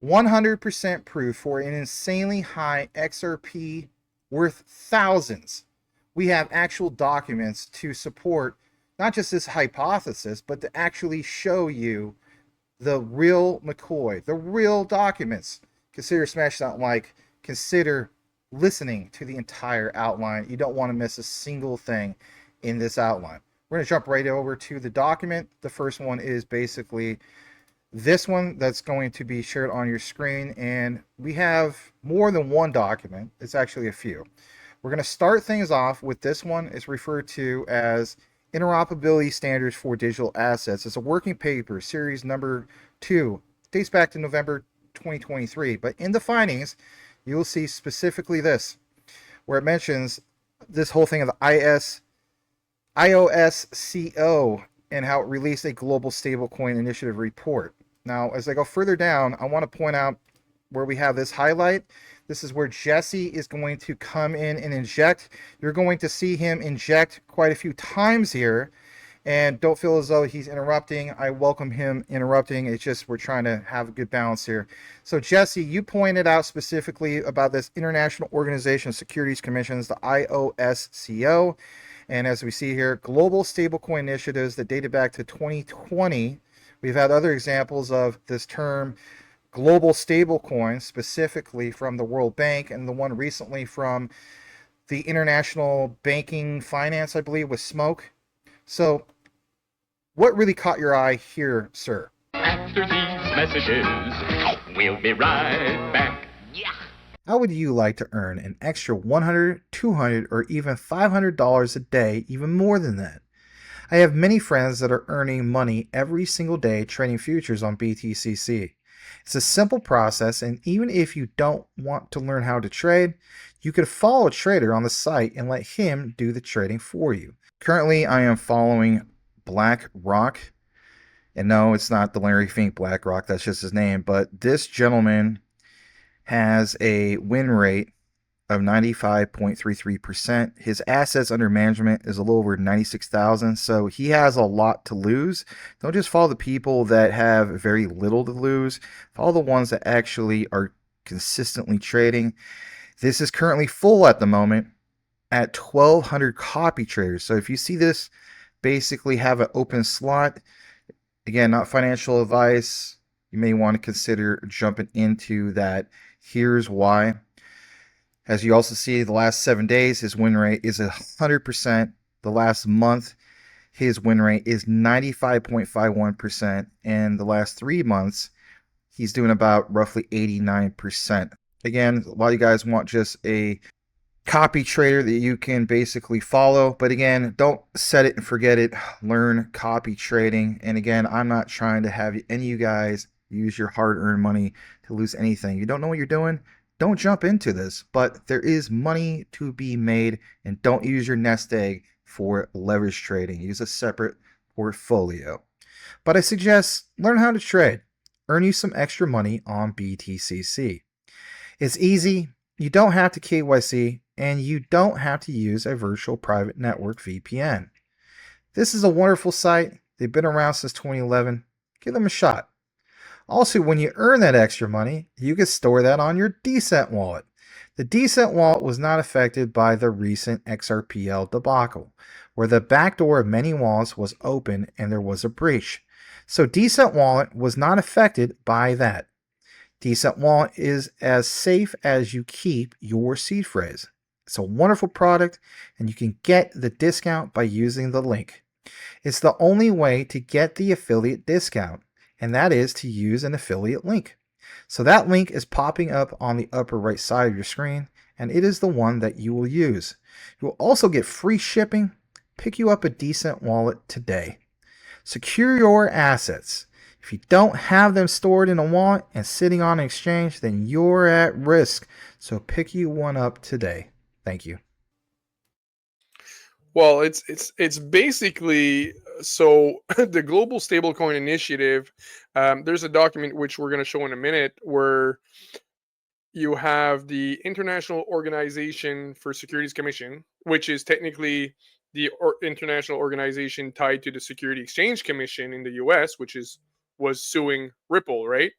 100% proof for an insanely high XRP worth thousands. We have actual documents to support not just this hypothesis, but to actually show you the real McCoy, the real documents. Consider smashing that like, consider listening to the entire outline. You don't want to miss a single thing in this outline. We're going to jump right over to the document. The first one is basically this one that's going to be shared on your screen, and we have more than one document. It's actually a few. We're going to start things off with this one. It's referred to as Interoperability Standards for Digital Assets. It's a working paper, series number 2, dates back to November 2023. But in the findings, you will see specifically this, where it mentions this whole thing of the IOSCO and how it released a global stablecoin initiative report. Now, as I go further down, I want to point out where we have this highlight. This is where Jesse is going to come in and inject. You're going to see him inject quite a few times here. And don't feel as though he's interrupting. I welcome him interrupting. It's just we're trying to have a good balance here. So, Jesse, you pointed out specifically about this International Organization of Securities Commissions, the IOSCO. And as we see here, global stablecoin initiatives that dated back to 2020. We've had other examples of this term, global stablecoin, specifically from the World Bank, and the one recently from the International Banking Finance, I believe, with Smoke. So, what really caught your eye here, sir? After these messages, we'll be right back. Yeah. How would you like to earn an extra $100, $200, or even $500 a day, even more than that? I have many friends that are earning money every single day trading futures on BTCC. It's a simple process, and even if you don't want to learn how to trade, you could follow a trader on the site and let him do the trading for you. Currently, I am following BlackRock, and no, it's not the Larry Fink BlackRock, that's just his name, but this gentleman has a win rate of 95.33%. His assets under management is a little over 96,000, so he has a lot to lose. Don't just follow the people that have very little to lose. Follow the ones that actually are consistently trading. This is currently full at the moment at 1,200 copy traders. So if you see this basically have an open slot, again, not financial advice, you may want to consider jumping into that. Here's why. As you also see, the last 7 days, his win rate is 100%. The last month, his win rate is 95.51%. And the last 3 months, he's doing about roughly 89%. Again, a lot of you guys want just a copy trader that you can basically follow. But again, don't set it and forget it. Learn copy trading. And again, I'm not trying to have any of you guys use your hard-earned money to lose anything. You don't know what you're doing? Don't jump into this, but there is money to be made, and don't use your nest egg for leverage trading. Use a separate portfolio. But I suggest learn how to trade. Earn you some extra money on BTCC. It's easy. You don't have to KYC, and you don't have to use a virtual private network VPN. This is a wonderful site. They've been around since 2011. Give them a shot. Also, when you earn that extra money, you can store that on your Decent wallet. The Decent wallet was not affected by the recent XRPL debacle, where the backdoor of many wallets was open and there was a breach. So Decent wallet was not affected by that. Decent wallet is as safe as you keep your seed phrase. It's a wonderful product, and you can get the discount by using the link. It's the only way to get the affiliate discount, and that is to use an affiliate link. So that link is popping up on the upper right side of your screen, and it is the one that you will use. You will also get free shipping. Pick you up a Decent wallet today. Secure your assets. If you don't have them stored in a wallet and sitting on an exchange, then you're at risk. So pick you one up today. Thank you. Well, it's basically so the Global Stablecoin Initiative. There's a document which we're going to show in a minute where you have the International Organization for Securities Commission, which is technically the international organization tied to the Security Exchange Commission in the U.S., which was suing Ripple, right?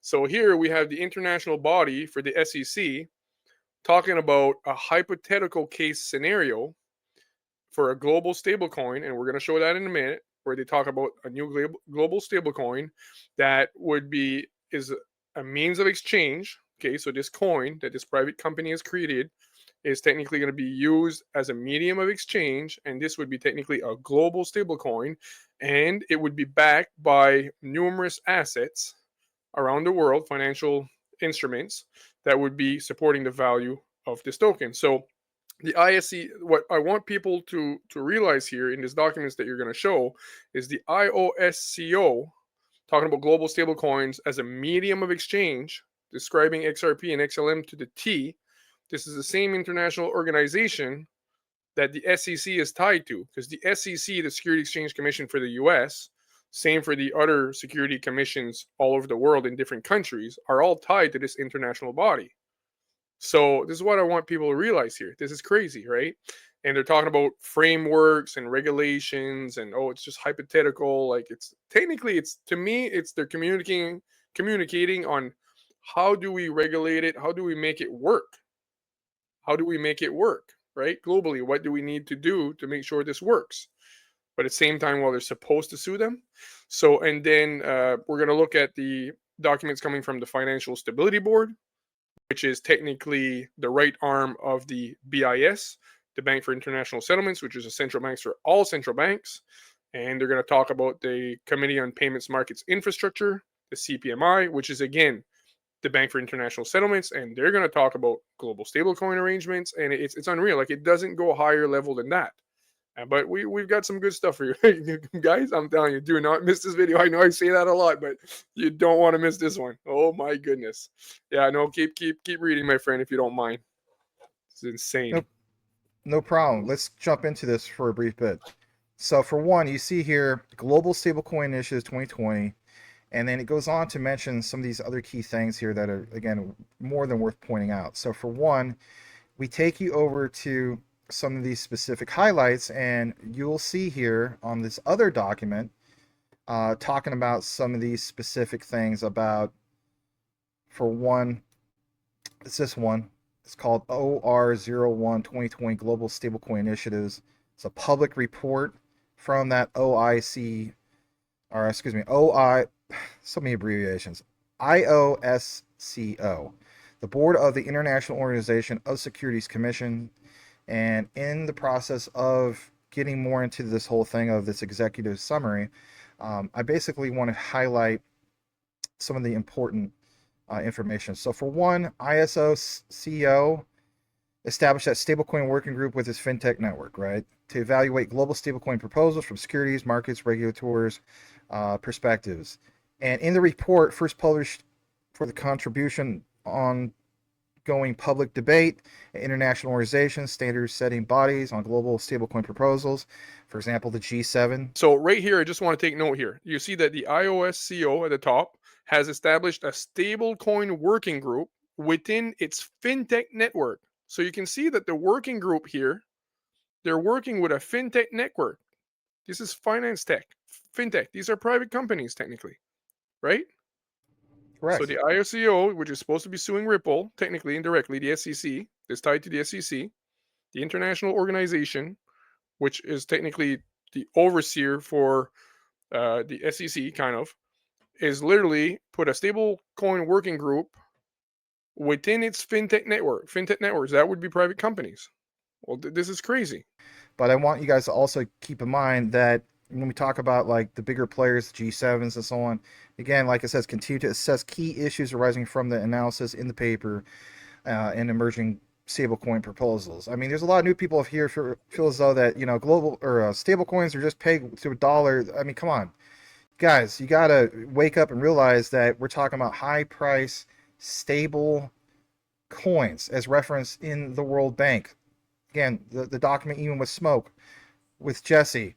So here we have the international body for the SEC talking about a hypothetical case scenario for a global stablecoin, and we're going to show that in a minute, where they talk about a new global stablecoin that would be is a means of exchange. Okay, so this coin that this private company has created is technically going to be used as a medium of exchange, and this would be technically a global stablecoin, and it would be backed by numerous assets around the world, financial instruments that would be supporting the value of this token. So the ISC, what I want people to realize here in these documents that you're going to show is the IOSCO talking about global stablecoins as a medium of exchange, describing XRP and XLM to the T. This is the same international organization that the SEC is tied to, because the SEC, the Security Exchange Commission for the US, same for the other security commissions all over the world in different countries, are all tied to this international body. So this is what I want people to realize here. This is crazy, right? And they're talking about frameworks and regulations, and oh, it's just hypothetical. Like, it's technically, it's, to me, it's they're communicating on how do we regulate it, how do we make it work, how do we make it work, right? Globally, what do we need to do to make sure this works? But at the same time, well, they're supposed to sue them. So, and then we're going to look at the documents coming from the Financial Stability Board, which is technically the right arm of the BIS, the Bank for International Settlements, which is a central bank for all central banks. And they're going to talk about the Committee on Payments Markets Infrastructure, the CPMI, which is, again, the Bank for International Settlements. And they're going to talk about global stablecoin arrangements. And it's unreal. Like, it doesn't go higher level than that. But we've got some good stuff for you guys. I'm telling you, do not miss this video. I know I say that a lot, but you don't want to miss this one. Oh my goodness. Yeah, no, keep reading, my friend, if you don't mind. It's insane. Nope. No problem. Let's jump into this for a brief bit. So for one, you see here Global Stablecoin Initiative 2020, and then it goes on to mention some of these other key things here that are, again, more than worth pointing out. So for one, we take you over to some of these specific highlights, and you'll see here on this other document talking about some of these specific things about, for one, it's this one. It's called OR01 2020 Global Stablecoin Initiatives. It's a public report from that OIC, or excuse me, so many abbreviations, IOSCO, the Board of the International Organization of Securities Commission. And in the process of getting more into this whole thing of this executive summary, I basically want to highlight some of the important information. So for one, ISO-CO established that stablecoin working group with its fintech network, right, to evaluate global stablecoin proposals from securities, markets, regulators, perspectives. And in the report, first published for the contribution on going public debate, international organizations, standard-setting bodies on global stablecoin proposals, for example, the G7. So right here, I just want to take note here. You see that the IOSCO at the top has established a stablecoin working group within its fintech network. So you can see that the working group here, they're working with a fintech network. This is finance tech, fintech. These are private companies, technically, right? Correct. So the IOSCO, which is supposed to be suing Ripple, technically indirectly, the SEC, is tied to the SEC. The international organization, which is technically the overseer for the SEC, kind of, is literally put a stable coin working group within its fintech network. Fintech networks, that would be private companies. Well, this is crazy. But I want you guys to also keep in mind that when we talk about like the bigger players, G7s and so on, again, like it says, continue to assess key issues arising from the analysis in the paper and emerging stablecoin proposals. I mean, there's a lot of new people here who feel as though that, you know, global or stablecoins are just pegged to a dollar. I mean, come on, guys, you gotta wake up and realize that we're talking about high price, stable coins as referenced in the World Bank. Again, the document, even with Smoke, with Jesse,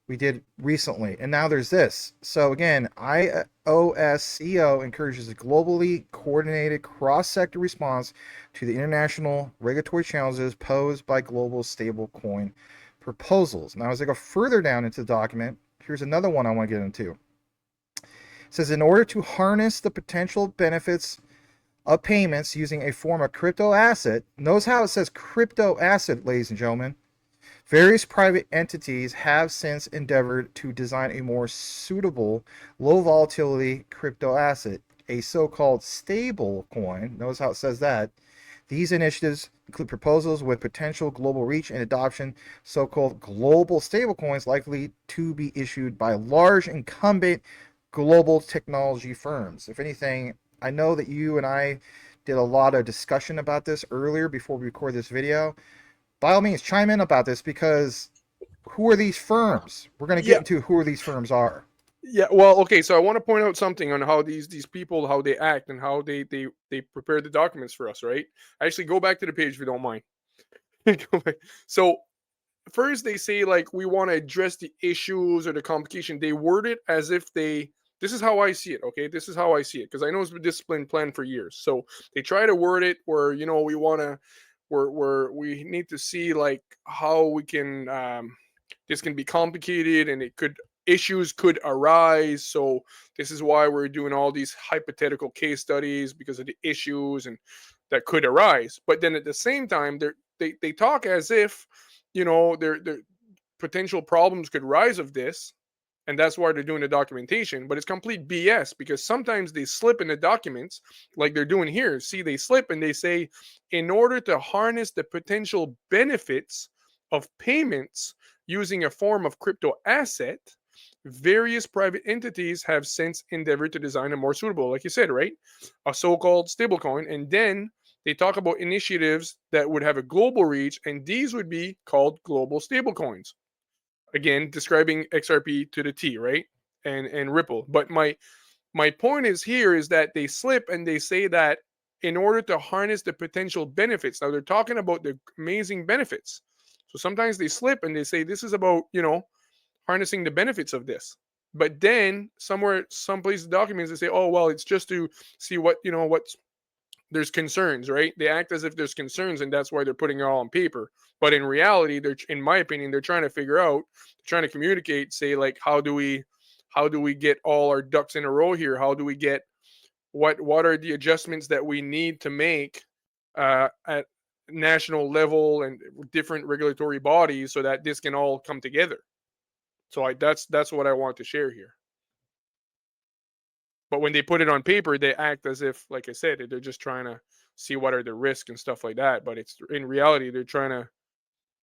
we did recently, and now there's this. So again, IOSCO encourages a globally coordinated cross-sector response to the international regulatory challenges posed by global stablecoin proposals. Now, as I go further down into the document, here's another one I want to get into. It says in order to harness the potential benefits of payments using a form of crypto asset, notice how it says crypto asset, ladies and gentlemen. Various private entities have since endeavored to design a more suitable low volatility crypto asset, a so-called stable coin. Notice how it says that. These initiatives include proposals with potential global reach and adoption, so-called global stablecoins likely to be issued by large incumbent global technology firms. If anything, I know that you and I did a lot of discussion about this earlier before we record this video. By all means, chime in about this, because who are these firms? We're going to get Yeah. into who these firms are. Yeah, well, okay, so I want to point out something on how these people, how they act and how they prepare the documents for us, right? Actually, go back to the page if you don't mind. Go back. So first they say like we want to address the issues or the complication. They word it as if they, this is how I see it, okay? This is how I see it, because I know it's been discipline plan for years. So they try to word it where, you know, we want to, we need to see like how we can this can be complicated and it could, issues could arise. So this is why we're doing all these hypothetical case studies, because of the issues and that could arise. But then at the same time, they talk as if, you know, there potential problems could rise of this, and that's why they're doing the documentation. But it's complete BS, because sometimes they slip in the documents like they're doing here. See, they slip and they say, in order to harness the potential benefits of payments using a form of crypto asset, various private entities have since endeavored to design a more suitable, like you said, right, a so-called stablecoin. And then they talk about initiatives that would have a global reach, and these would be called global stablecoins. Again, describing XRP to the T, right? And Ripple. But my point is here is that they slip and they say that in order to harness the potential benefits. Now they're talking about the amazing benefits. So sometimes they slip and they say this is about, you know, harnessing the benefits of this. But then somewhere, someplace in documents, they say, oh well, it's just to see what, you know, what's, there's concerns, right? They act as if there's concerns, and that's why they're putting it all on paper. But in reality, they're, in my opinion, they're trying to figure out, trying to communicate, say like, how do we get all our ducks in a row here? How do we get, what are the adjustments that we need to make at national level and different regulatory bodies so that this can all come together? So that's what I want to share here. But when they put it on paper, they act as if, like I said, they're just trying to see what are the risks and stuff like that. But it's, in reality, they're trying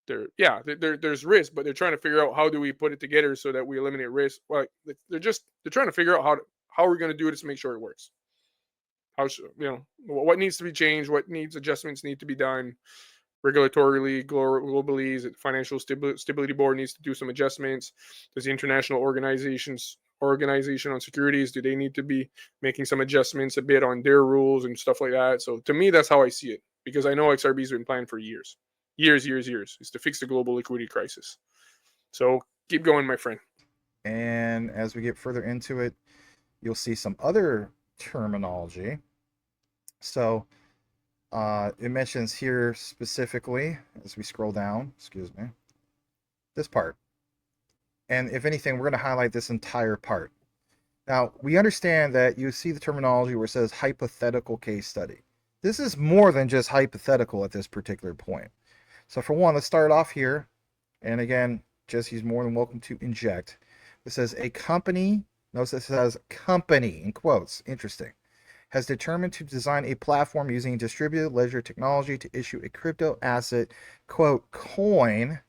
to, there's risk, but they're trying to figure out how do we put it together so that we eliminate risk. Well, they're trying to figure out how we're going to do this to make sure it works. How should, you know, what needs to be changed, what needs adjustments need to be done regulatorily, globally. Is it financial stability board needs to do some adjustments? Does the international organization on securities, do they need to be making some adjustments a bit on their rules and stuff like that? So to me, that's how I see it, because I know XRB's been planned for years, is to fix the global liquidity crisis. So keep going, my friend. And as we get further into it, you'll see some other terminology. So it mentions here specifically, as we scroll down, excuse me, this part. And if anything, we're going to highlight this entire part. Now, we understand that you see the terminology where it says hypothetical case study. This is more than just hypothetical at this particular point. So for one, let's start off here. And again, Jesse's more than welcome to inject. It says a company, notice it says company in quotes, interesting, has determined to design a platform using distributed ledger technology to issue a crypto asset, quote, coin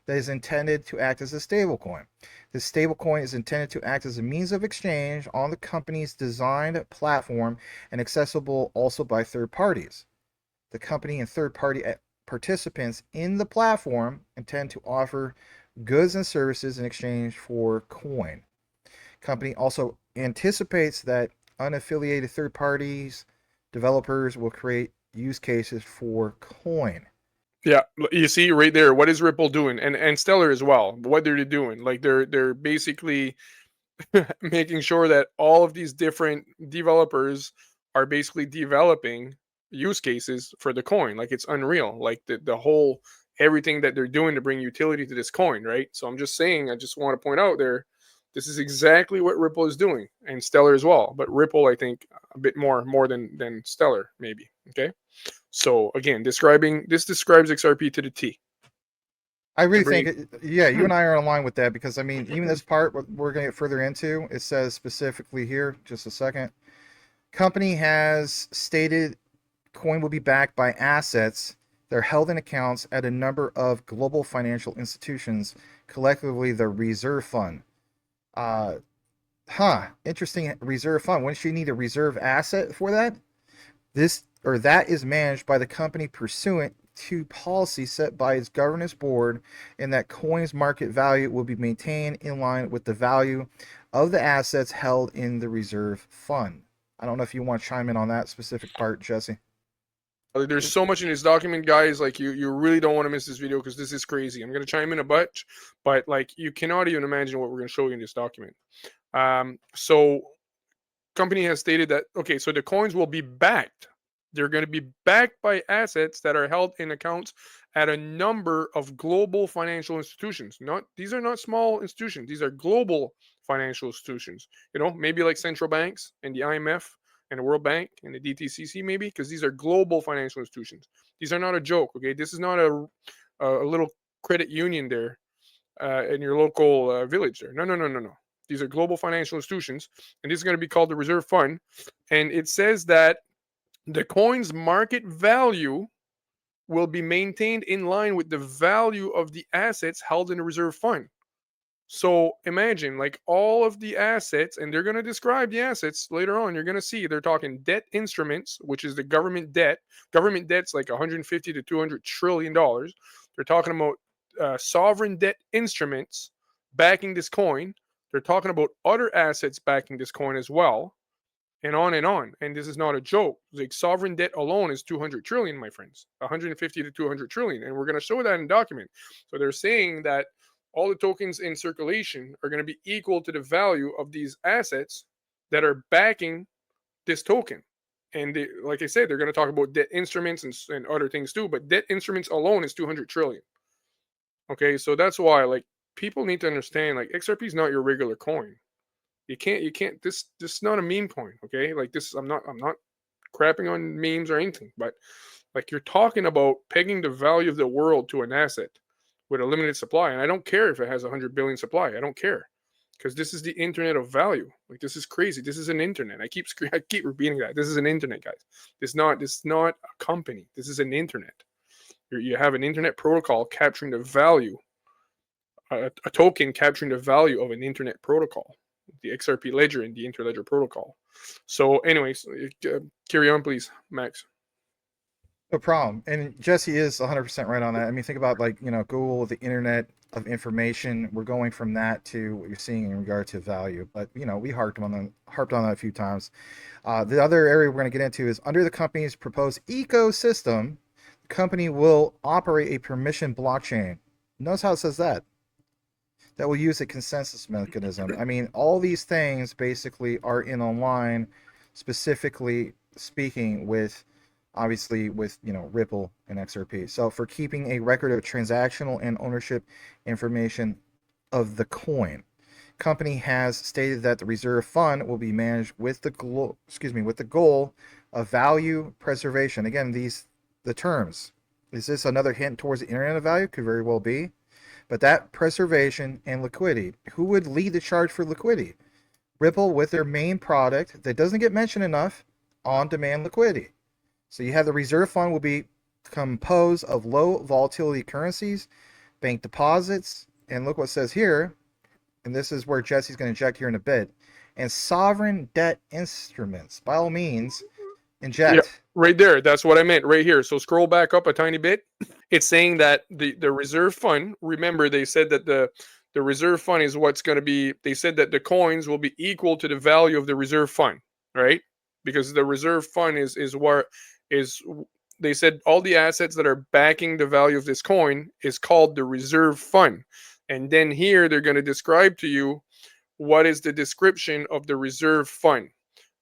that is intended to act as a stablecoin. This stablecoin is intended to act as a means of exchange on the company's designed platform and accessible also by third parties. The company and third party participants in the platform intend to offer goods and services in exchange for coin. Company also anticipates that unaffiliated third parties, developers will create use cases for coin. Yeah, you see right there, what is Ripple doing, and Stellar as well? What they're doing, like they're basically making sure that all of these different developers are basically developing use cases for the coin. Like it's unreal, like the whole, everything that they're doing to bring utility to this coin, right? So I'm just saying, I just want to point out This is exactly what Ripple is doing, and Stellar as well. But Ripple, I think, a bit more than Stellar, maybe. Okay. So again, this describes XRP to the T. I really Bringing, think, yeah, you and I are in line with that because I mean, even this part, what we're going to get further into, it says specifically here, just a second. Company has stated coin will be backed by assets that are held in accounts at a number of global financial institutions, collectively the reserve fund. Uh, Interesting reserve fund. Wouldn't you need a reserve asset for that? This or that is managed by the company pursuant to policy set by its governance board, and that coin's market value will be maintained in line with the value of the assets held in the reserve fund. I don't know if you want to chime in on that specific part, Jesse. there's so much in this document, guys. Like you really don't want to miss this video because this is crazy. I'm gonna chime in a bunch, but like you cannot even imagine what we're gonna show you in this document. So company has stated that okay, so the coins will be backed. They're going to be backed by assets that are held in accounts at a number of global financial institutions. Not these are not small institutions. These are global financial institutions. You know, maybe like central banks and the IMF and the World Bank and the DTCC, maybe because these are global financial institutions. These are not a joke. Okay, this is not a little credit union there in your local village there. No, no, no, no, no. These are global financial institutions, and this is going to be called the reserve fund. And it says that the coin's market value will be maintained in line with the value of the assets held in the reserve fund. So imagine like all of the assets, and they're going to describe the assets later on. You're going to see they're talking debt instruments, which is the government debt. Government debt's like 150 to 200 trillion dollars. They're talking about sovereign debt instruments backing this coin. They're talking about other assets backing this coin as well, and on and on. And this is not a joke. Like sovereign debt alone is 200 trillion, my friends, 150 to 200 trillion. And we're going to show that in document. So they're saying that all the tokens in circulation are going to be equal to the value of these assets that are backing this token. And they, like I said, they're going to talk about debt instruments and other things too. But debt instruments alone is 200 trillion. Okay, so that's why like people need to understand like XRP is not your regular coin. You can't this is not a meme coin, okay? Like this I'm not crapping on memes or anything, but like you're talking about pegging the value of the world to an asset with a limited supply. And I don't care if it has 100 billion supply. I don't care. Because this is the internet of value. Like this is crazy. This is an internet. I keep repeating that. This is an internet, guys. This is not a company. This is an internet. You have an internet protocol capturing the value, a token capturing the value of an internet protocol, the XRP ledger and the interledger protocol. So, anyways, carry on, please, Max. No problem. And Jesse is 100% right on that. I mean, think about like, Google, the internet of information. We're going from that to what you're seeing in regard to value. But, we harped on that a few times. The other area we're going to get into is under the company's proposed ecosystem, the company will operate a permission blockchain. Notice how it says that. That will use a consensus mechanism. I mean, all these things basically are in line, specifically speaking with, obviously, with Ripple and XRP. So for keeping a record of transactional and ownership information of the coin, company has stated that the reserve fund will be managed with the goal of value preservation. Again, the terms. Is this another hint towards the internet of value? Could very well be. But that preservation and liquidity. Who would lead the charge for liquidity? Ripple with their main product that doesn't get mentioned enough, on-demand liquidity. So you have the reserve fund will be composed of low volatility currencies, bank deposits, and look what it says here, and this is where Jesse's going to inject here in a bit, and sovereign debt instruments. By all means, inject. Yeah, right there. That's what I meant right here. So scroll back up a tiny bit. It's saying that the reserve fund, remember they said that the reserve fund is what's going to be, they said that the coins will be equal to the value of the reserve fund, right? Because the reserve fund is what is, they said all the assets that are backing the value of this coin is called the reserve fund. And then here they're going to describe to you what is the description of the reserve fund.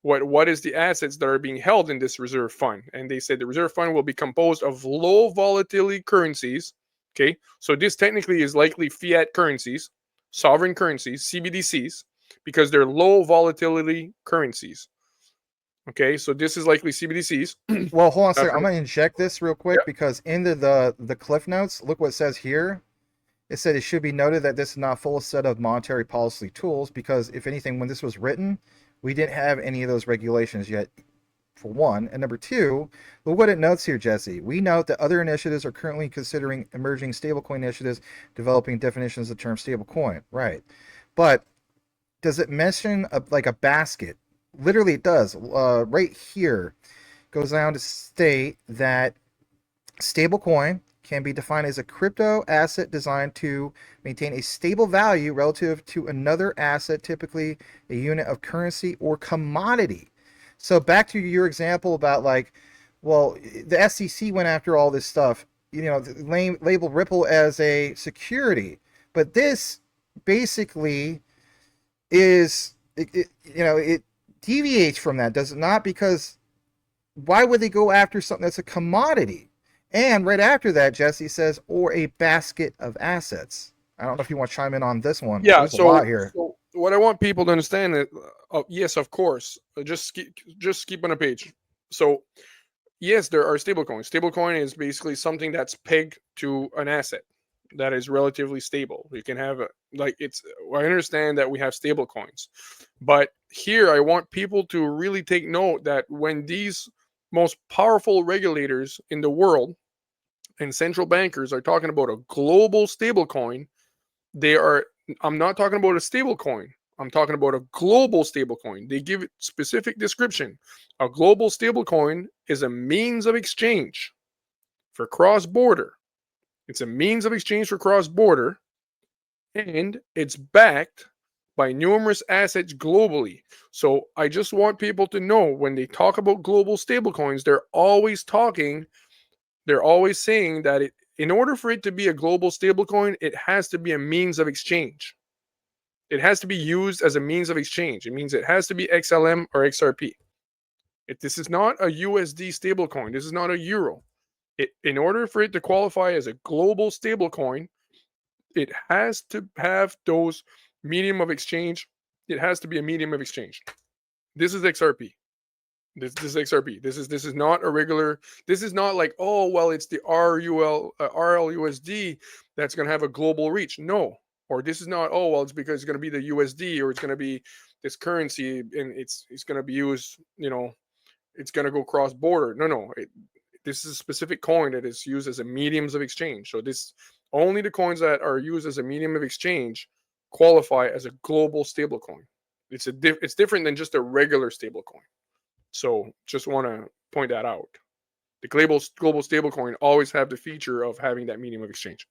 What is the assets that are being held in this reserve fund? And they said the reserve fund will be composed of low volatility currencies. Okay, so this technically is likely fiat currencies. sovereign currencies, CBDCs, because they're low volatility currencies. Okay, so this is likely CBDCs. Well, hold on a second. I'm gonna inject this real quick Yeah. because in the cliff notes, look what it says here. It said it should be noted that this is not a full set of monetary policy tools because, if anything, when this was written, we didn't have any of those regulations yet, for one. And number two, look what it notes here, Jesse. We note that other initiatives are currently considering emerging stablecoin initiatives, developing definitions of the term stablecoin. Right. But does it mention like a basket? Literally, it does. Right here goes down to state that stablecoin can be defined as a crypto asset designed to maintain a stable value relative to another asset, typically a unit of currency or commodity. So back to your example about like, well, the SEC went after all this stuff, labeled Ripple as a security, but this basically is, it deviates from that, does it not? Because why would they go after something that's a commodity? And right after that, Jesse says, or a basket of assets. I don't know if you want to chime in on this one. Yeah. There's a lot here. So what I want people to understand is, yes, of course, just keep on a page. So yes, there are stablecoins. Stablecoin is basically something that's pegged to an asset that is relatively stable. You can have I understand that we have stable coins, but here I want people to really take note that when these most powerful regulators in the world and central bankers are talking about a global stablecoin, I'm not talking about a stablecoin. I'm talking about a global stablecoin. They give it specific description. A global stablecoin is a means of exchange for cross-border. It's a means of exchange for cross-border, and it's backed by numerous assets globally. So I just want people to know when they talk about global stablecoins, they're always saying that in order for it to be a global stablecoin, it has to be a means of exchange. It has to be used as a means of exchange. It means it has to be XLM or XRP. This is not a USD stablecoin. This is not a euro. In order for it to qualify as a global stablecoin, it has to have those medium of exchange. It has to be a medium of exchange. This is XRP. This is XRP. This is not a regular. This is not like, oh well, it's the RLUSD that's going to have a global reach. No. Or this is not, oh well, it's because it's going to be the USD, or it's going to be this currency and it's going to be used, it's going to go cross border. No. This is a specific coin that is used as a mediums of exchange. So only the coins that are used as a medium of exchange qualify as a global stablecoin. It's different than just a regular stablecoin. So just want to point that out. The global stablecoin always have the feature of having that medium of exchange.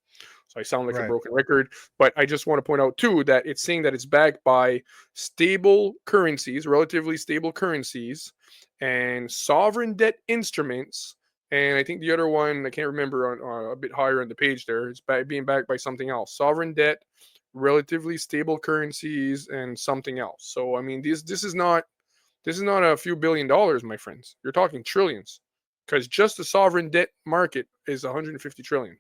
So I sound like a broken record, but I just want to point out too that it's saying that it's backed by stable currencies, relatively stable currencies, and sovereign debt instruments. And I think the other one, I can't remember, on a bit higher on the page there, it's being backed by something else. Sovereign debt, relatively stable currencies, and something else. So I mean, this is not a few $billion, my friends. You're talking trillions, because just the sovereign debt market is 150 trillion.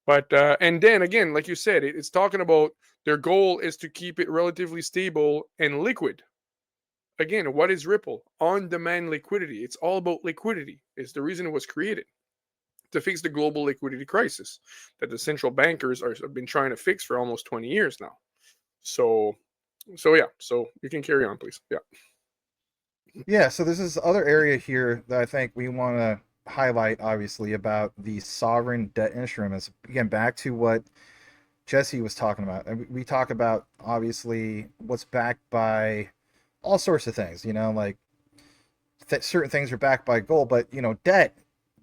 But and then again, like you said, it's talking about their goal is to keep it relatively stable and liquid. Again, what is Ripple? On-demand liquidity. It's all about liquidity. It's the reason it was created, to fix the global liquidity crisis that the central bankers have been trying to fix for almost 20 years now. So yeah. So you can carry on, please. Yeah. Yeah, so there's this other area here that I think we want to highlight, obviously, about the sovereign debt instruments. Again, back to what Jesse was talking about. And we talk about, obviously, what's backed by all sorts of things, like certain things are backed by gold, but, debt,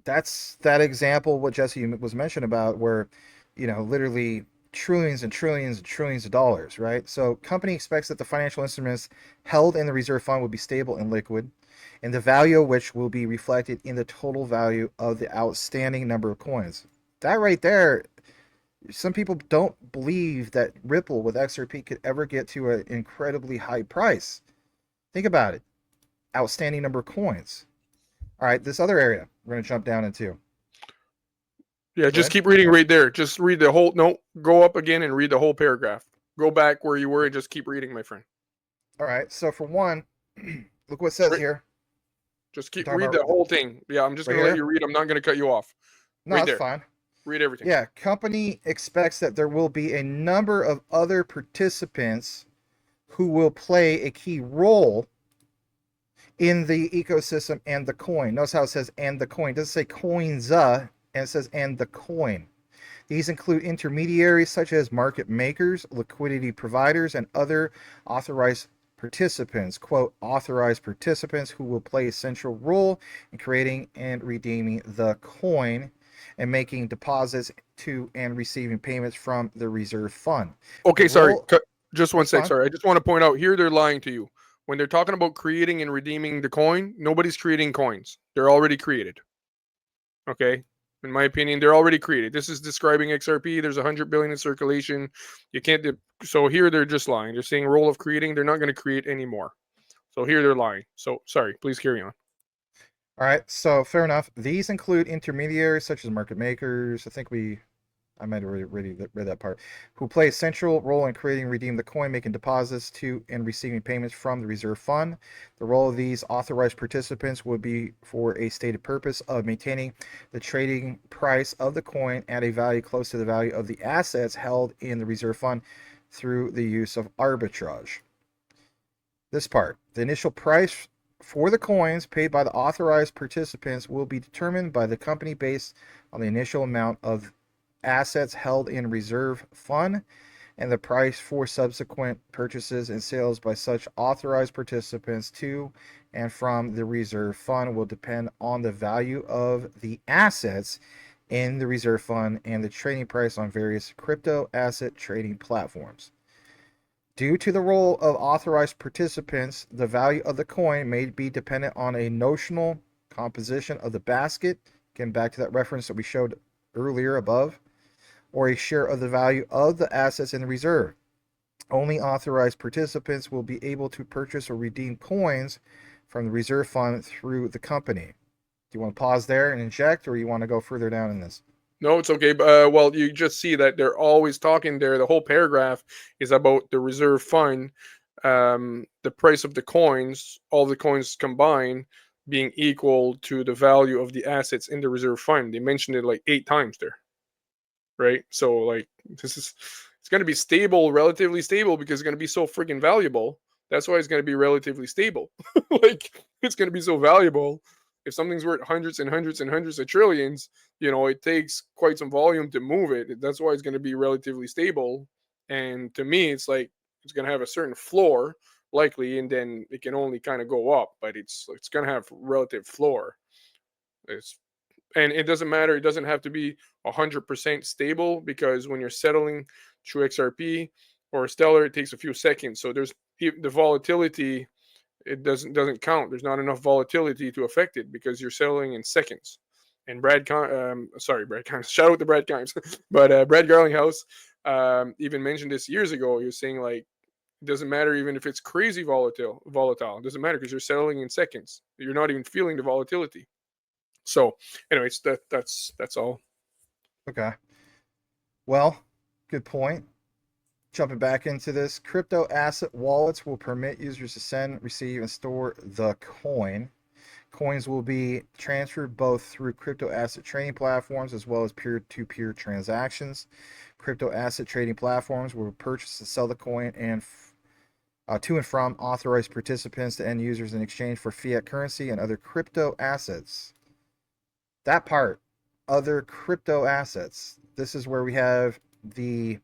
that's that example what Jesse was mentioning about where, literally trillions and trillions and trillions of dollars, right? So company expects that the financial instruments held in the reserve fund will be stable and liquid, and the value of which will be reflected in the total value of the outstanding number of coins. That right there, some people don't believe that Ripple with XRP could ever get to an incredibly high price. Think about it. Outstanding number of coins. All right, this other area we're going to jump down into. Yeah, just keep reading right there. Just read the whole. No, go up again and read the whole paragraph. Go back where you were and just keep reading, my friend. All right. So for one, look what it says Re- here. Just We're keep talking read about the whole thing. Yeah, I'm just right gonna let here. you read. I'm not gonna cut you off. No, Right it's there. fine. Read everything. Yeah, company expects that there will be a number of other participants who will play a key role in the ecosystem and the coin. Notice how it says and the coin. It doesn't say coins, and it says and the coin. These include intermediaries such as market makers, liquidity providers, and other authorized participants, quote, authorized participants who will play a central role in creating and redeeming the coin and making deposits to and receiving payments from the reserve fund. The Okay, sorry. role, Just one that's sec. fine. Sorry. I just want to point out here they're lying to you. When they're talking about creating and redeeming the coin, nobody's creating coins. They're already created. Okay. In my opinion, they're already created. This is describing XRP. There's 100 billion in circulation. You can't. So here they're just lying. They're saying role of creating. They're not going to create anymore. So here they're lying. So sorry. Please carry on. All right, so fair enough. These include intermediaries such as market makers. I might have already read that part, who play a central role in creating and redeeming the coin, making deposits to and receiving payments from the reserve fund. The role of these authorized participants would be for a stated purpose of maintaining the trading price of the coin at a value close to the value of the assets held in the reserve fund through the use of arbitrage. This part, the initial price for the coins paid by the authorized participants will be determined by the company based on the initial amount of assets held in reserve fund, and the price for subsequent purchases and sales by such authorized participants to and from the reserve fund will depend on the value of the assets in the reserve fund and the trading price on various crypto asset trading platforms. Due to the role of authorized participants, the value of the coin may be dependent on a notional composition of the basket, getting back to that reference that we showed earlier above, or a share of the value of the assets in the reserve. Only authorized participants will be able to purchase or redeem coins from the reserve fund through the company. Do you want to pause there and inject, or you want to go further down in this? No, it's okay. Well, you just see that they're always talking there. The whole paragraph is about the reserve fund, the price of the coins, all the coins combined being equal to the value of the assets in the reserve fund. They mentioned it like 8 times there, right? So like this is it's going to be stable, relatively stable because it's going to be so freaking valuable. That's why it's going to be relatively stable. Like it's going to be so valuable. If something's worth hundreds and hundreds and hundreds of trillions, it takes quite some volume to move it. That's why it's going to be relatively stable. And to me, it's like it's going to have a certain floor likely, and then it can only kind of go up, but it's going to have relative floor. It's and it doesn't matter. It doesn't have to be 100% stable because when you're settling through XRP or Stellar, it takes a few seconds. So there's the volatility. It doesn't count. There's not enough volatility to affect it because you're settling in seconds. And Brad Kimes, shout out to Brad Kimes, but Brad Garlinghouse even mentioned this years ago. He was saying like it doesn't matter even if it's crazy volatile. It doesn't matter because you're settling in seconds. You're not even feeling the volatility. So, anyways, that's all. Okay. Well, good point. Jumping back into this, crypto asset wallets will permit users to send, receive, and store the coin. Coins will be transferred both through crypto asset trading platforms as well as peer-to-peer transactions. Crypto asset trading platforms will purchase and sell the coin and to and from authorized participants to end users in exchange for fiat currency and other crypto assets. That part, other crypto assets. This is where we have the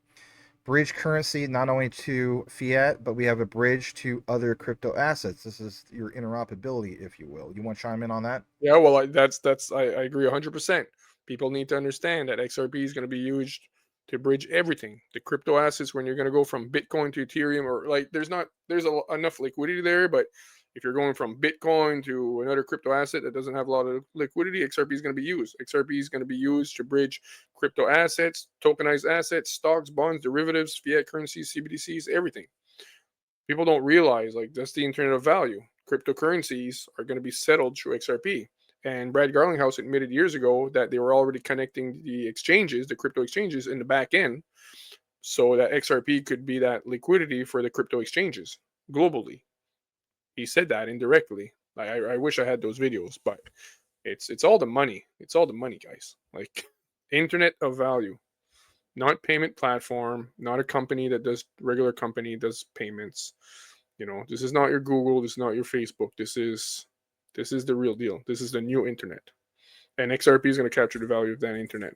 bridge currency not only to fiat, but we have a bridge to other crypto assets. This is your interoperability, if you will. You want to chime in on that? Yeah, well, I agree 100%. People need to understand that XRP is going to be used to bridge everything. The crypto assets when you're going to go from Bitcoin to Ethereum or like there's enough liquidity there, but if you're going from Bitcoin to another crypto asset that doesn't have a lot of liquidity, XRP is going to be used. XRP is going to be used to bridge crypto assets, tokenized assets, stocks, bonds, derivatives, fiat currencies, CBDCs, everything. People don't realize like that's the internet of value. Cryptocurrencies are going to be settled through XRP. And Brad Garlinghouse admitted years ago that they were already connecting the exchanges, the crypto exchanges, in the back end so that XRP could be that liquidity for the crypto exchanges globally. He said that indirectly. I wish I had those videos, but it's all the money. It's all the money, guys. Like internet of value, not payment platform, not a company that does regular company does payments. You know, this is not your Google, this is not your Facebook. This is the real deal. This is the new internet. And XRP is going to capture the value of that internet.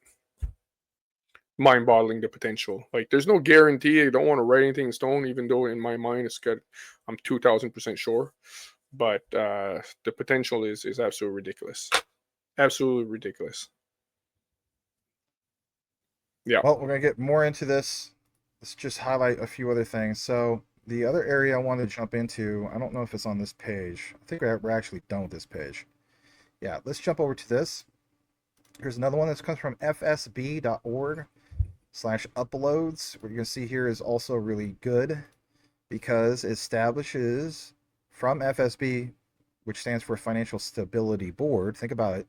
Mind-boggling, the potential. Like there's no guarantee. I don't want to write anything in stone, even though in my mind it's got, I'm 2000% sure. But the potential is absolutely ridiculous. Absolutely ridiculous. Yeah. Well, we're going to get more into this. Let's just highlight a few other things. So the other area I wanted to jump into, I don't know if it's on this page. I think we're actually done with this page. Yeah, let's jump over to this. Here's another one that comes from fsb.org/uploads. What you're going to see here is also really good because it establishes from FSB, which stands for Financial Stability Board. Think about it.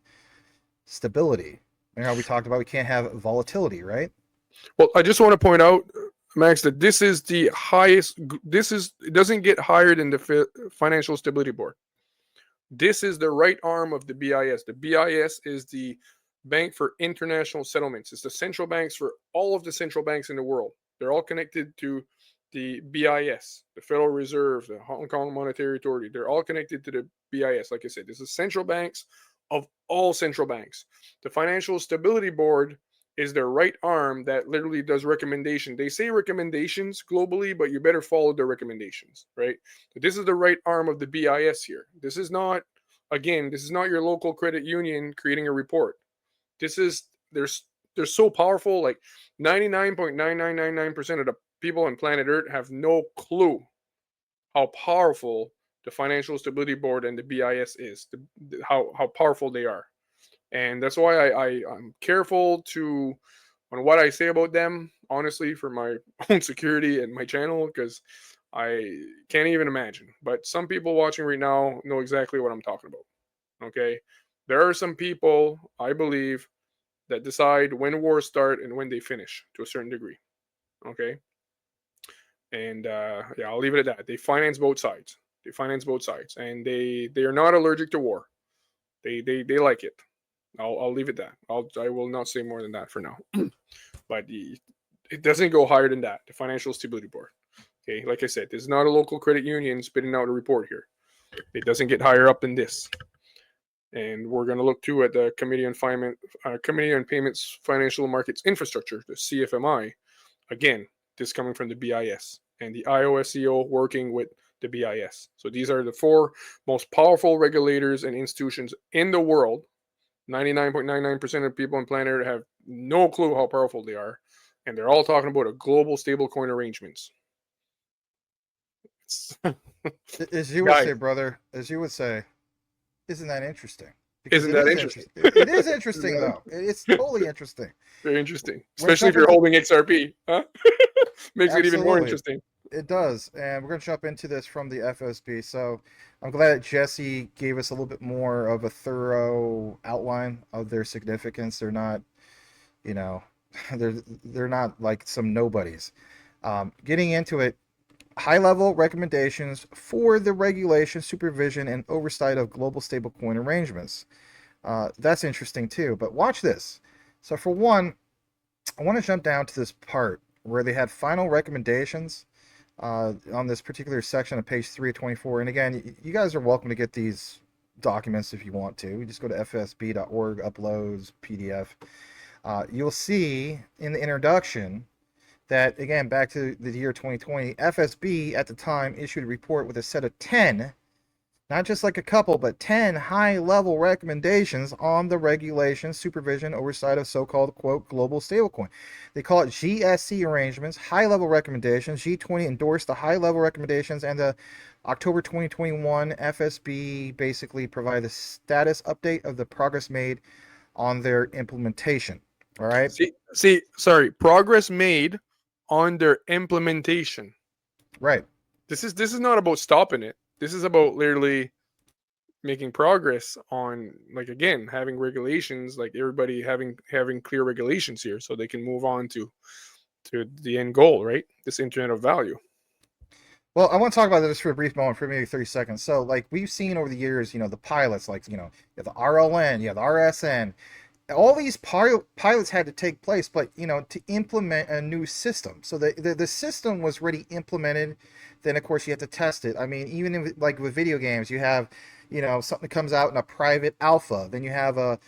Stability. You know, we talked about we can't have volatility, right? Well, I just want to point out, Max, that this is the highest. It doesn't get higher than the Financial Stability Board. This is the right arm of the BIS. The BIS is the Bank for International Settlements. It's the central banks for all of the central banks in the world. They're all connected to the BIS, the Federal Reserve, the Hong Kong Monetary Authority. They're all connected to the BIS. Like I said, this is central banks of all central banks. The Financial Stability Board is their right arm that literally does recommendation. They say recommendations globally, but you better follow their recommendations, right? But this is the right arm of the BIS here. This is not, again, this is not your local credit union creating a report. This is, they're so powerful. Like 99.9999% of the people on planet Earth have no clue how powerful the Financial Stability Board and the BIS is, how powerful they are. And that's why I'm careful on what I say about them, honestly, for my own security and my channel, because I can't even imagine. But some people watching right now know exactly what I'm talking about. Okay. There are some people, I believe, that decide when wars start and when they finish to a certain degree. Okay. And yeah, I'll leave it at that. They finance both sides. And they are not allergic to war. They like it. I'll leave it that. I will not say more than that for now. But it doesn't go higher than that. The Financial Stability Board. Okay, like I said, this is not a local credit union spitting out a report here. It doesn't get higher up than this. And we're going to look too at the Committee on Payments, Financial Markets Infrastructure, the CFMI. Again, this coming from the BIS and the IOSCO working with the BIS. So these are the four most powerful regulators and institutions in the world. 99.99% of people on planet Earth have no clue how powerful they are, and they're all talking about a global stablecoin arrangements. As you would say, brother, as you would say, isn't that interesting? Because isn't that interesting? It is interesting, though. It's totally interesting. Very interesting, especially if you're holding XRP. Huh? Makes it even more interesting. It does, and we're going to jump into this from the FSB. So I'm glad that Jesse gave us a little bit more of a thorough outline of their significance. They're not, you know, they're not like some nobodies. Getting into it, high-level recommendations for the regulation, supervision, and oversight of global stablecoin arrangements. That's interesting too, but watch this. So for one, I want to jump down to this part where they had final recommendations on this particular section of page 3 of 24. And again, you guys are welcome to get these documents if you want to. You just go to fsb.org, uploads, PDF. You'll see in the introduction that, again, back to the year 2020, FSB at the time issued a report with a set of 10, not just like a couple, but 10 high-level recommendations on the regulation, supervision, oversight of so-called, quote, global stablecoin. They call it GSC arrangements, high-level recommendations. G20 endorsed the high-level recommendations, and the October 2021 FSB basically provided a status update of the progress made on their implementation. All right? Sorry, progress made on their implementation. Right. This is not about stopping it. This is about literally making progress on, like, again, having regulations, like everybody having clear regulations here so they can move on to to the end goal, right? This Internet of Value. Well, I want to talk about this for a brief moment, for maybe 30 seconds. So, like, we've seen over the years, the pilots, like, you have the RLN, you have the RSN, all these pilots had to take place, but to implement a new system. So the system was already implemented. Then of course you have to test it. I mean, even if, like with video games, you have something that comes out in a private alpha, then you have a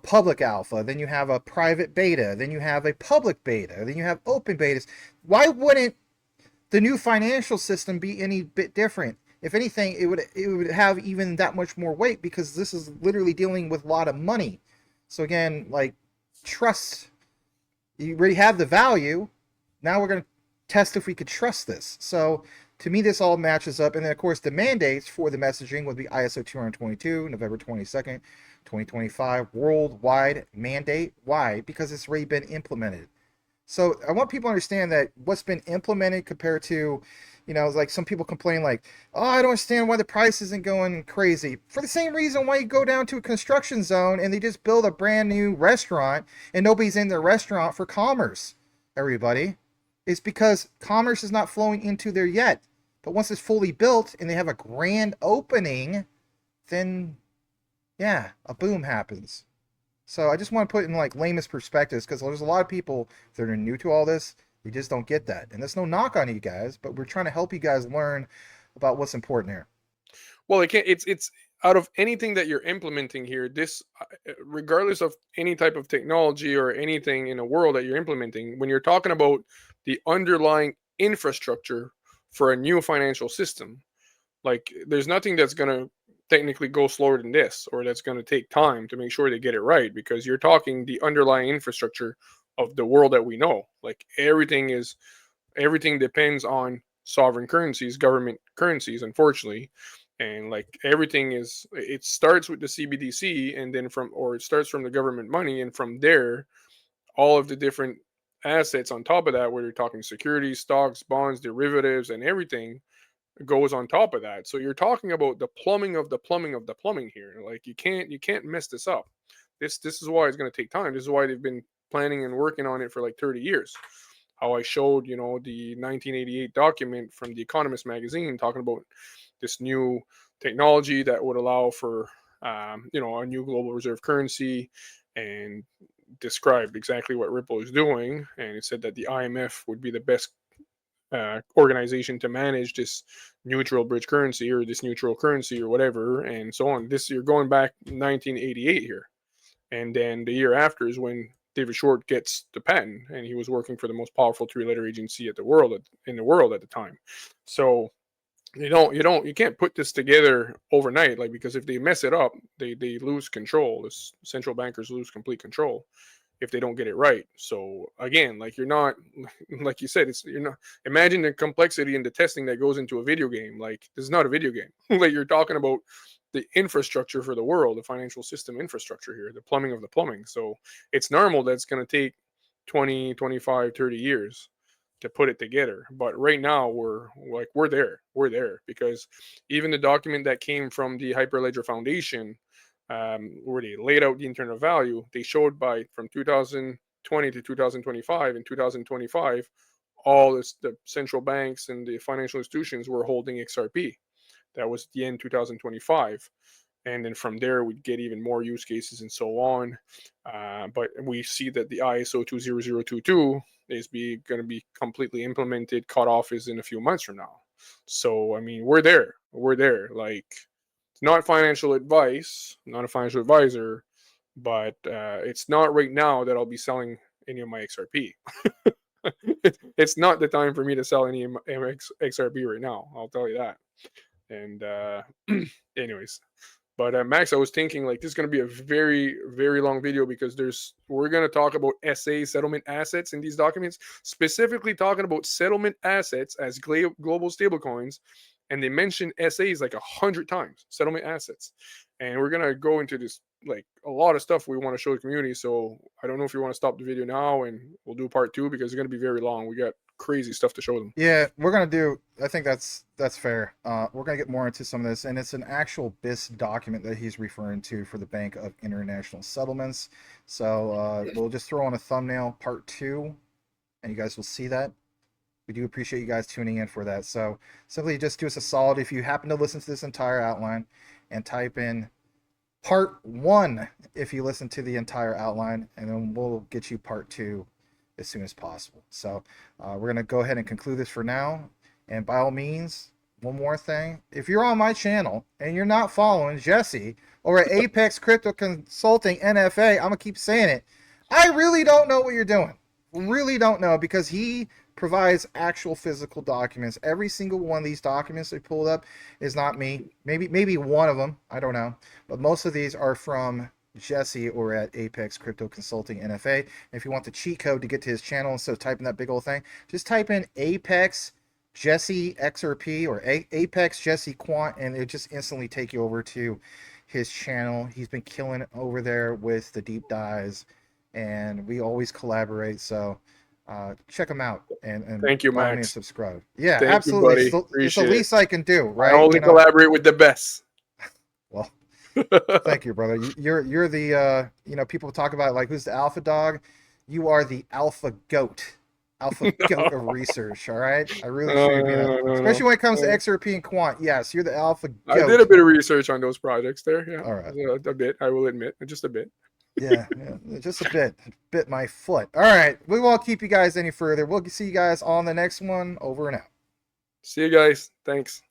public alpha, then you have a private beta, then you have a public beta, then you have open betas. Why wouldn't the new financial system be any bit different? If anything, it would have even that much more weight, because this is literally dealing with a lot of money. So again, like, trust, you already have the value. Now we're going to test if we could trust this. So to me, this all matches up. And then, of course, the mandates for the messaging would be ISO 222, November 22nd, 2025, worldwide mandate. Why? Because it's already been implemented. So I want people to understand that what's been implemented compared to, like some people complain like, oh, I don't understand why the price isn't going crazy. For the same reason why you go down to a construction zone and they just build a brand new restaurant and nobody's in the restaurant for commerce, everybody. It's because commerce is not flowing into there yet. But once it's fully built and they have a grand opening, then, yeah, a boom happens. So I just want to put in like layman's perspectives, because there's a lot of people that are new to all this. They just don't get that. And there's no knock on you guys, but we're trying to help you guys learn about what's important here. Well, it's out of anything that you're implementing here, this regardless of any type of technology or anything in the world that you're implementing, when you're talking about the underlying infrastructure for a new financial system, like there's nothing that's going to technically go slower than this, or that's going to take time to make sure they get it right, because you're talking the underlying infrastructure of the world that we know. Like everything depends on sovereign currencies, government currencies, unfortunately. And like everything it starts with the CBDC, and then it starts from the government money, and from there all of the different assets on top of that, where you're talking securities, stocks, bonds, derivatives, and everything goes on top of that. So you're talking about the plumbing of the plumbing of the plumbing here. Like you can't mess this up. This is why it's going to take time. This is why they've been planning and working on it for like 30 years. How I showed, the 1988 document from the Economist magazine talking about this new technology that would allow for a new global reserve currency, and described exactly what Ripple is doing. And it said that the IMF would be the best organization to manage this neutral bridge currency, or this neutral currency, or whatever, and so on. You're going back 1988 here, and then the year after is when David Short gets the patent, and he was working for the most powerful three-letter agency in the world at the time. So you can't put this together overnight, like, because if they mess it up, they lose control. The central bankers lose complete control if they don't get it right. So again, like, you're not, like you said, you're not, imagine the complexity and the testing that goes into a video game. Like, this is not a video game. Like, you're talking about the infrastructure for the world, the financial system infrastructure here, the plumbing of the plumbing. So it's normal that it's going to take 20, 25, 30 years to put it together. But right now we're there, because even the document that came from the Hyperledger Foundation, where they laid out the internal value, they showed from 2020 to 2025, in 2025, the central banks and the financial institutions were holding XRP. That was the end 2025. And then from there, we'd get even more use cases and so on. But we see that the ISO 20022 is going to be completely implemented. Cutoff is in a few months from now. So, I mean, we're there. Like, it's not financial advice, I'm not a financial advisor, but it's not right now that I'll be selling any of my XRP. It's not the time for me to sell any of my XRP right now. I'll tell you that. And anyways, but Max, I was thinking, like, this is going to be a very, very long video, because we're going to talk about SA, settlement assets, in these documents, specifically talking about settlement assets as global stablecoins. And they mention SAs like 100 times, settlement assets. And we're going to go into this, like, a lot of stuff we want to show the community. So I don't know if you want to stop the video now and we'll do part 2, because it's going to be very long. We got crazy stuff to show them. Yeah, I think that's fair. We're gonna get more into some of this, and it's an actual BIS document that he's referring to for the Bank of International Settlements. So we'll just throw on a thumbnail, part 2, and you guys will see that. We do appreciate you guys tuning in for that. So simply just do us a solid if you happen to listen to this entire outline and type in part 1 if you listen to the entire outline, and then we'll get you part 2 as soon as possible. So we're going to go ahead and conclude this for now. And by all means, one more thing. If you're on my channel and you're not following Jesse or at Apex Crypto Consulting NFA, I'm going to keep saying it. I really don't know what you're doing. Really don't know, because he provides actual physical documents. Every single one of these documents they pulled up is not me. Maybe one of them, I don't know, but most of these are from Jesse or at Apex Crypto Consulting NFA. And if you want the cheat code to get to his channel instead of typing that big old thing, just type in Apex Jesse XRP or Apex Jesse Quant, and it just instantly take you over to his channel. He's been killing it over there with the deep dives, and we always collaborate. So check him out, and Thank you, by all means, Max. subscribe. Yeah, Thank absolutely. you, buddy. It's the Appreciate least I can do, right? I only collaborate with the best. Well, thank you, brother. You're the people talk about like who's the alpha dog. You are the alpha goat of research. All right, I really should be that, especially when it comes to XRP and quant. Yes, you're the alpha goat. I did a bit of research on those projects there. Yeah, all right, a bit. I will admit, just a bit. yeah, just a bit my foot. All right, we won't keep you guys any further. We'll see you guys on the next one. Over and out. See you guys. Thanks.